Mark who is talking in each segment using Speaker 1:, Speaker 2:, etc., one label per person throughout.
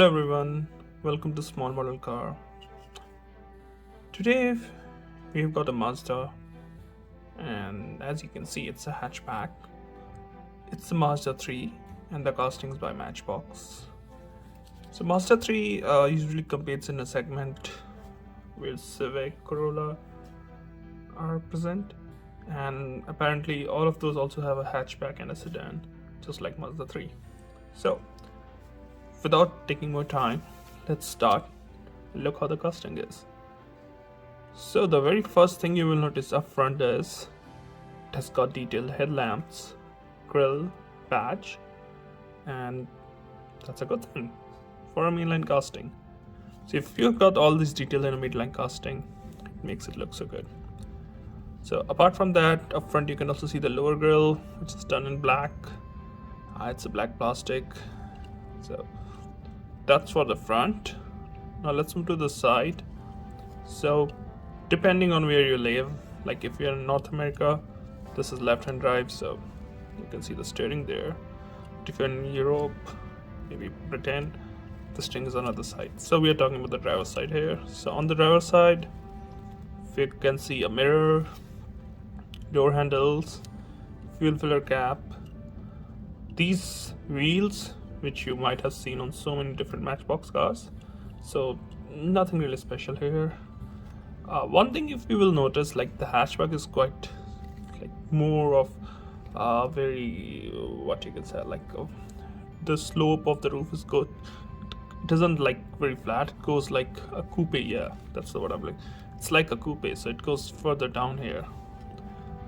Speaker 1: Hello everyone, welcome to Small Model Car. Today we've got a Mazda, and as you can see it's a hatchback. It's the Mazda 3 and the castings by Matchbox. So Mazda 3 usually competes in a segment where Civic, Corolla are present, and apparently all of those also have a hatchback and a sedan, just like Mazda 3. So without taking more time, let's start. Look how the casting is. So the very first thing you will notice up front is it has got detailed headlamps, grille, badge, and that's a good thing for a mainline casting. So if you've got all this detail in a midline casting, it makes it look so good. So apart from that, up front you can also see the lower grille, which is done in black. It's a black plastic. So that's for the front. Now let's move to the side. So depending on where you live, like if you're in North America, this is left-hand drive, so you can see the steering there. But if you're in Europe, maybe Britain, the steering is on the other side. So we are talking about the driver's side here. So on the driver's side, you can see a mirror, door handles, fuel filler cap, these wheels, which you might have seen on so many different Matchbox cars. So nothing really special here. One thing if you will notice, like the hatchback is quite like more of very what you can say, like the slope of the roof is good. It doesn't like very flat, it goes like a coupe. Yeah, that's the word I'm like. It's like a coupe, so it goes further down here.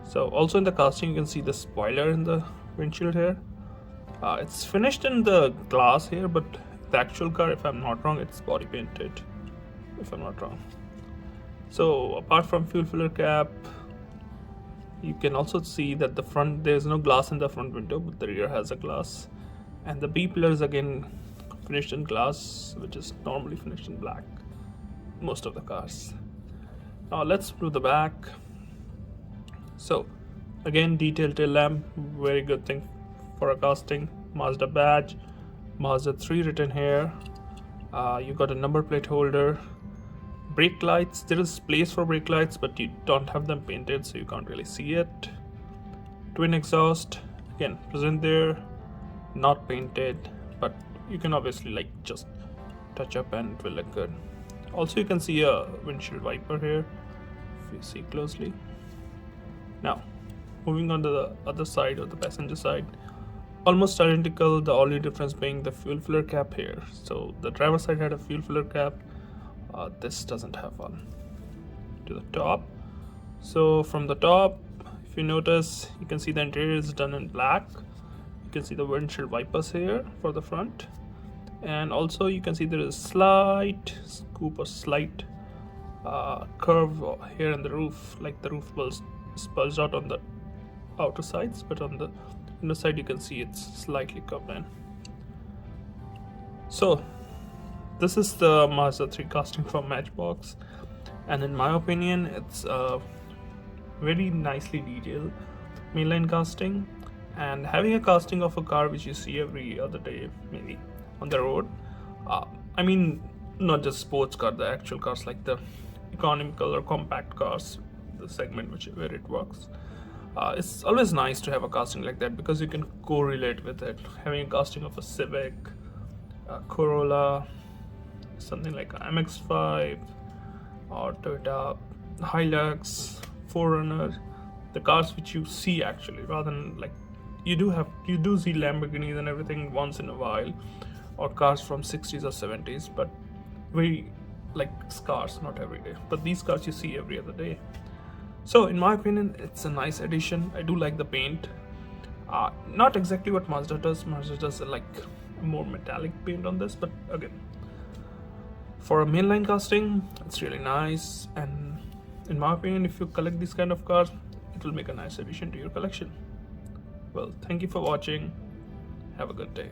Speaker 1: So also in the casting you can see the spoiler in the windshield here. It's finished in the glass here, but the actual car, if I'm not wrong, it's body painted, if I'm not wrong. So apart from fuel filler cap, you can also see that the front, there's no glass in the front window, but the rear has a glass, and the B pillar is again finished in glass, which is normally finished in black, most of the cars. Now let's do the back. So again, detailed tail lamp, very good thing for a casting. Mazda badge, Mazda 3 written here. You got a number plate holder. Brake lights, there is place for brake lights, but you don't have them painted, so you can't really see it. Twin exhaust, again present there, not painted, but you can obviously like just touch up and it will look good. Also you can see a windshield wiper here if you see closely. Now moving on to the other side, or the passenger side, almost identical, the only difference being the fuel filler cap here. So the driver's side had a fuel filler cap, this doesn't have one. To the top, so from the top, if you notice, you can see the interior is done in black. You can see the windshield wipers here for the front, and also you can see there is a slight scoop or slight curve here in the roof, like the roof was spulged out on the outer sides, but on the inner side you can see it's slightly curved in. So this is the Mazda 3 casting from Matchbox, and in my opinion it's a very nicely detailed mainline casting. And having a casting of a car which you see every other day maybe on the road, I mean not just sports car, the actual cars like the economical or compact cars, the segment where it works, it's always nice to have a casting like that because you can correlate with it. Having a casting of a Civic, a Corolla, something like MX-5 or Toyota Hilux, 4Runner, the cars which you see actually, rather than like you do see Lamborghinis and everything once in a while, or cars from 60s or 70s, but very like scarce, not every day. But these cars you see every other day. So in my opinion, it's a nice addition. I do like the paint. Not exactly what Mazda does. Mazda does like a more metallic paint on this, but again, for a mainline casting, it's really nice. And in my opinion, if you collect these kind of cars, it will make a nice addition to your collection. Well, thank you for watching. Have a good day.